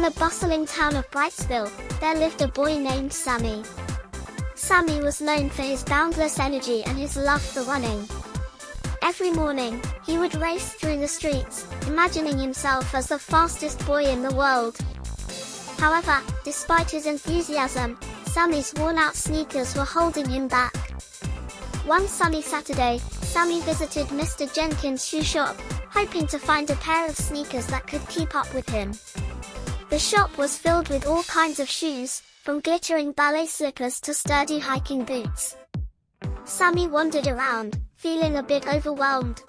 In the bustling town of Brightsville, there lived a boy named Sammy. Sammy was known for his boundless energy and his love for running. Every morning, he would race through the streets, imagining himself as the fastest boy in the world. However, despite his enthusiasm, Sammy's worn-out sneakers were holding him back. One sunny Saturday, Sammy visited Mr. Jenkins' shoe shop, hoping to find a pair of sneakers that could keep up with him. The shop was filled with all kinds of shoes, from glittering ballet slippers to sturdy hiking boots. Sammy wandered around, feeling a bit overwhelmed.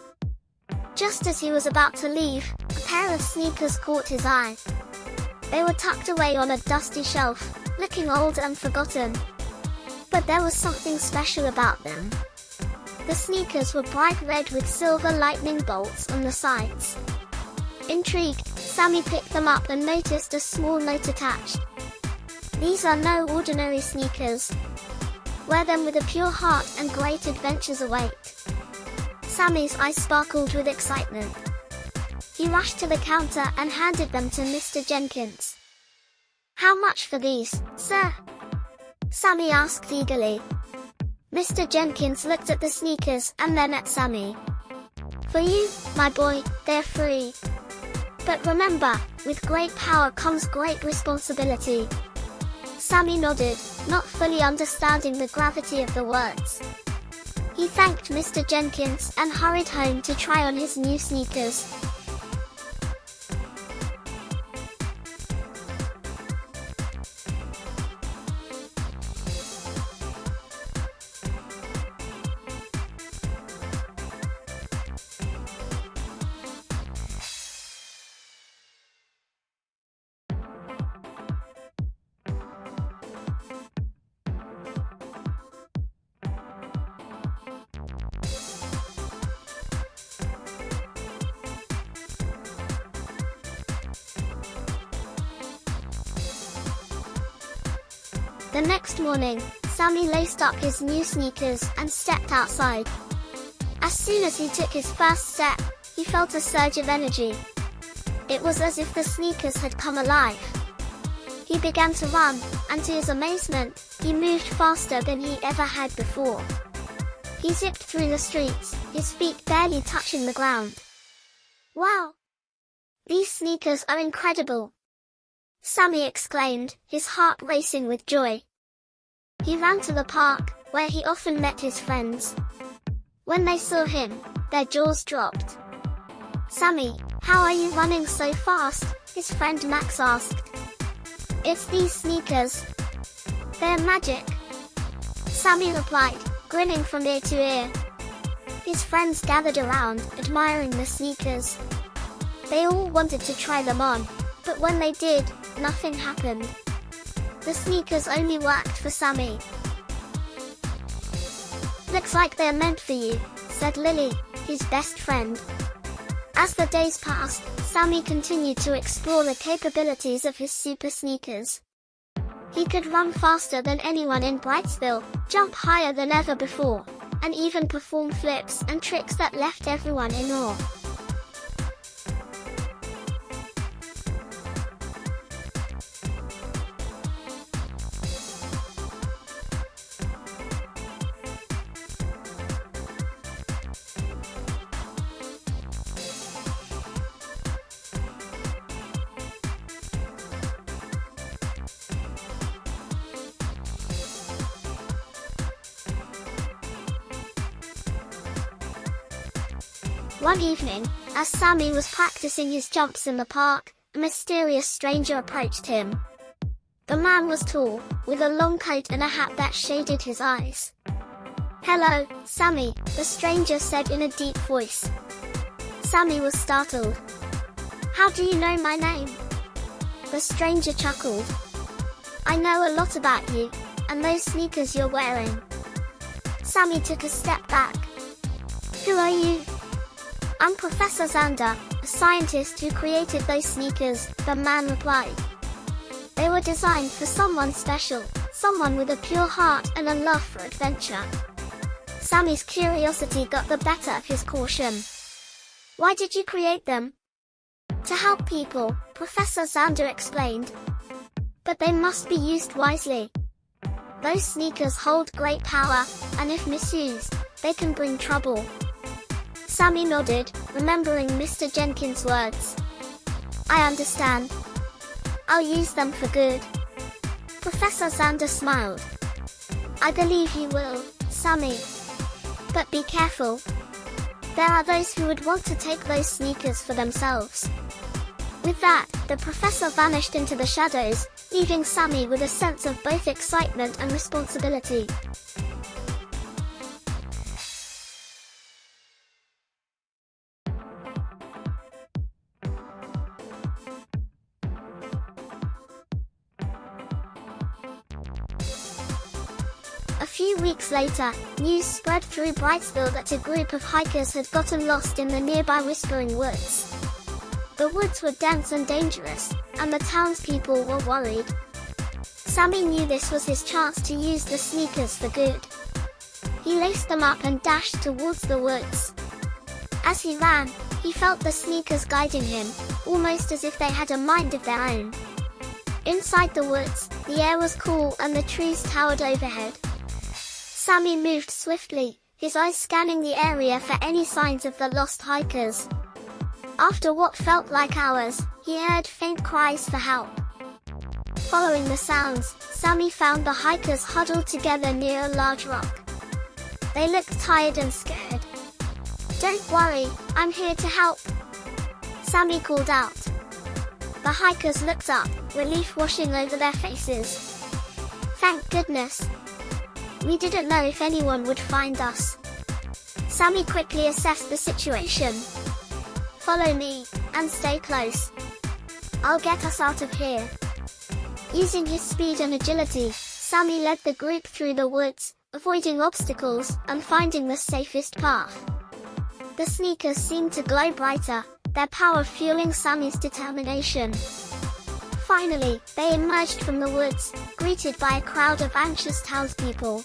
Just as he was about to leave, a pair of sneakers caught his eye. They were tucked away on a dusty shelf, looking old and forgotten. But there was something special about them. The sneakers were bright red with silver lightning bolts on the sides. Intrigued, Sammy picked them up and noticed a small note attached. "These are no ordinary sneakers. Wear them with a pure heart and great adventures await." Sammy's eyes sparkled with excitement. He rushed to the counter and handed them to Mr. Jenkins. "How much for these, sir?" Sammy asked eagerly. Mr. Jenkins looked at the sneakers and then at Sammy. "For you, my boy, they're free. But remember, with great power comes great responsibility." Sammy nodded, not fully understanding the gravity of the words. He thanked Mr. Jenkins and hurried home to try on his new sneakers. The next morning, Sammy laced up his new sneakers and stepped outside. As soon as he took his first step, he felt a surge of energy. It was as if the sneakers had come alive. He began to run, and to his amazement, he moved faster than he ever had before. He zipped through the streets, his feet barely touching the ground. "Wow! These sneakers are incredible!" Sammy exclaimed, his heart racing with joy. He ran to the park, where he often met his friends. When they saw him, their jaws dropped. "Sammy, how are you running so fast?" his friend Max asked. "It's these sneakers. They're magic," Sammy replied, grinning from ear to ear. His friends gathered around, admiring the sneakers. They all wanted to try them on, but when they did, nothing happened. The sneakers only worked for Sammy. "Looks like they're meant for you," said Lily, his best friend. As the days passed, Sammy continued to explore the capabilities of his super sneakers. He could run faster than anyone in Brightsville, jump higher than ever before, and even perform flips and tricks that left everyone in awe. One evening, as Sammy was practicing his jumps in the park, a mysterious stranger approached him. The man was tall, with a long coat and a hat that shaded his eyes. "Hello, Sammy," the stranger said in a deep voice. Sammy was startled. "How do you know my name?" The stranger chuckled. "I know a lot about you, and those sneakers you're wearing." Sammy took a step back. "Who are you?" "I'm Professor Xander, a scientist who created those sneakers," the man replied. "They were designed for someone special, someone with a pure heart and a love for adventure." Sammy's curiosity got the better of his caution. "Why did you create them?" To help people, Professor Xander explained. But they must be used wisely. Those sneakers hold great power, and if misused, they can bring trouble. Sammy nodded, remembering Mr. Jenkins' words. I understand. I'll use them for good. Professor Xander smiled. I believe you will, Sammy. But be careful. There are those who would want to take those sneakers for themselves. With that, the professor vanished into the shadows, leaving Sammy with a sense of both excitement and responsibility. A few weeks later, news spread through Brightsville that a group of hikers had gotten lost in the nearby Whispering Woods. The woods were dense and dangerous, and the townspeople were worried. Sammy knew this was his chance to use the sneakers for good. He laced them up and dashed towards the woods. As he ran, he felt the sneakers guiding him, almost as if they had a mind of their own. Inside the woods, the air was cool and the trees towered overhead. Sammy moved swiftly, his eyes scanning the area for any signs of the lost hikers. After what felt like hours, he heard faint cries for help. Following the sounds, Sammy found the hikers huddled together near a large rock. They looked tired and scared. Don't worry, I'm here to help, Sammy called out. The hikers looked up, relief washing over their faces. Thank goodness. We didn't know if anyone would find us. Sammy quickly assessed the situation. Follow me, and stay close. I'll get us out of here. Using his speed and agility, Sammy led the group through the woods, avoiding obstacles and finding the safest path. The sneakers seemed to glow brighter, their power fueling Sammy's determination. Finally, they emerged from the woods, greeted by a crowd of anxious townspeople.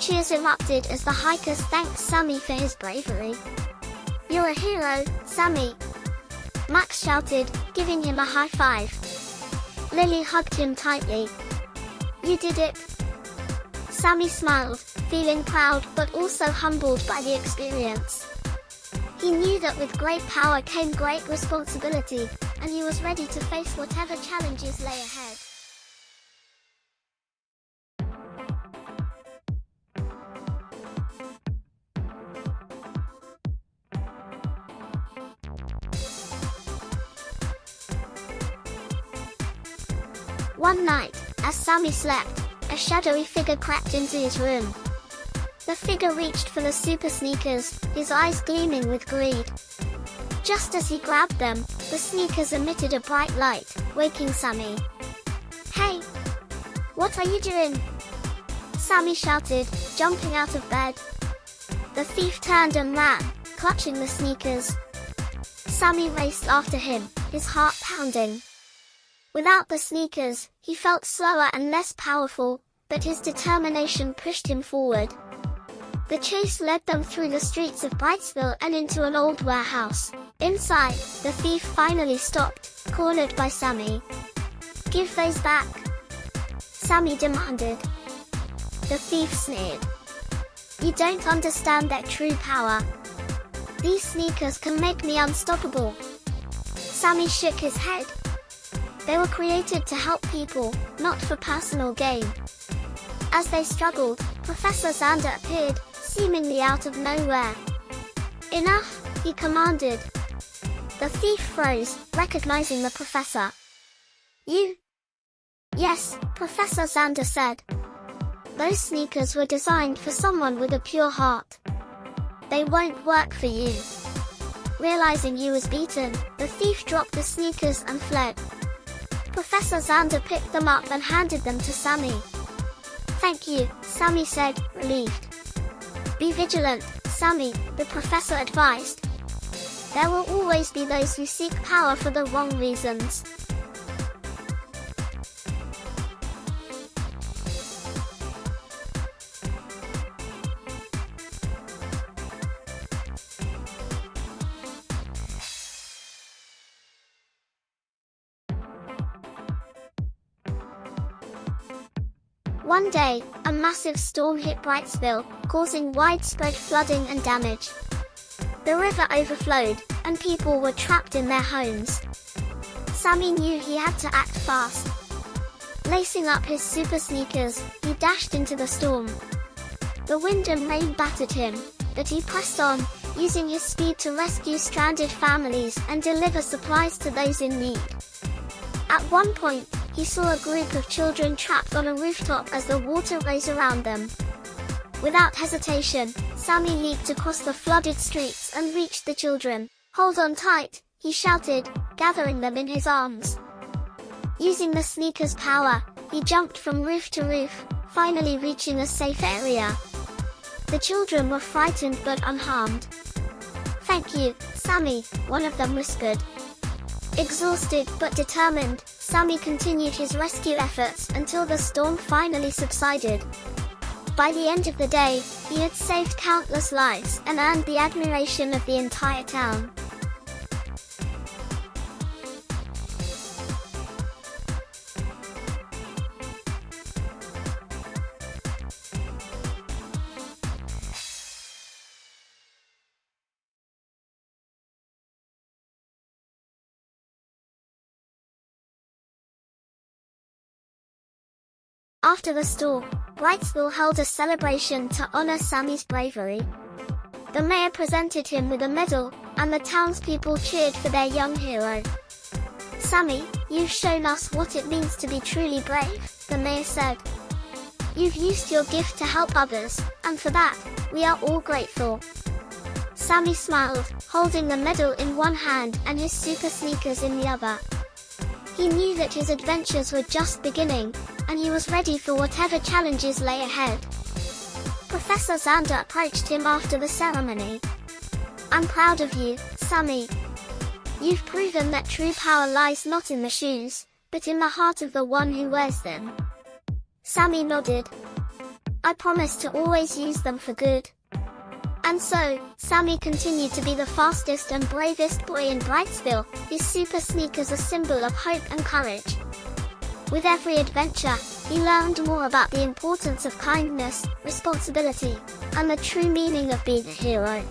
Cheers erupted as the hikers thanked Sammy for his bravery. You're a hero, Sammy, Max shouted, giving him a high five. Lily hugged him tightly. You did it. Sammy smiled, feeling proud but also humbled by the experience. He knew that with great power came great responsibility, and he was ready to face whatever challenges lay ahead. One night, as Sammy slept, a shadowy figure crept into his room. The figure reached for the super sneakers, his eyes gleaming with greed. Just as he grabbed them, the sneakers emitted a bright light, waking Sammy. Hey! What are you doing? Sammy shouted, jumping out of bed. The thief turned and ran, clutching the sneakers. Sammy raced after him, his heart pounding. Without the sneakers, he felt slower and less powerful, but his determination pushed him forward. The chase led them through the streets of Brightsville and into an old warehouse. Inside, the thief finally stopped, cornered by Sammy. Give those back, Sammy demanded. The thief sneered. You don't understand their true power. These sneakers can make me unstoppable. Sammy shook his head. They were created to help people, not for personal gain. As they struggled, Professor Xander appeared, seemingly out of nowhere. Enough, he commanded. The thief froze, recognizing the professor. You? Yes, Professor Xander said. Those sneakers were designed for someone with a pure heart. They won't work for you. Realizing he was beaten, the thief dropped the sneakers and fled. Professor Xander picked them up and handed them to Sammy. Thank you, Sammy said, relieved. Be vigilant, Sammy, the professor advised. There will always be those who seek power for the wrong reasons. One day, a massive storm hit Brightsville, causing widespread flooding and damage. The river overflowed, and people were trapped in their homes. Sammy knew he had to act fast. Lacing up his super sneakers, he dashed into the storm. The wind and rain battered him, but he pressed on, using his speed to rescue stranded families and deliver supplies to those in need. At one point, he saw a group of children trapped on a rooftop as the water rose around them. Without hesitation, Sammy leaped across the flooded streets and reached the children. "Hold on tight," he shouted, gathering them in his arms. Using the sneakers' power, he jumped from roof to roof, finally reaching a safe area. The children were frightened but unharmed. "Thank you, Sammy," one of them whispered. Exhausted but determined, Sammy continued his rescue efforts until the storm finally subsided. By the end of the day, he had saved countless lives and earned the admiration of the entire town. After the storm, Brightsville held a celebration to honor Sammy's bravery. The mayor presented him with a medal, and the townspeople cheered for their young hero. "Sammy, you've shown us what it means to be truly brave," the mayor said. "You've used your gift to help others, and for that, we are all grateful." Sammy smiled, holding the medal in one hand and his super sneakers in the other. He knew that his adventures were just beginning, and he was ready for whatever challenges lay ahead. Professor Xander approached him after the ceremony. "I'm proud of you, Sammy. You've proven that true power lies not in the shoes, but in the heart of the one who wears them." Sammy nodded. "I promise to always use them for good." And so, Sammy continued to be the fastest and bravest boy in Brightsville, his super sneakers a symbol of hope and courage. With every adventure, he learned more about the importance of kindness, responsibility, and the true meaning of being a hero.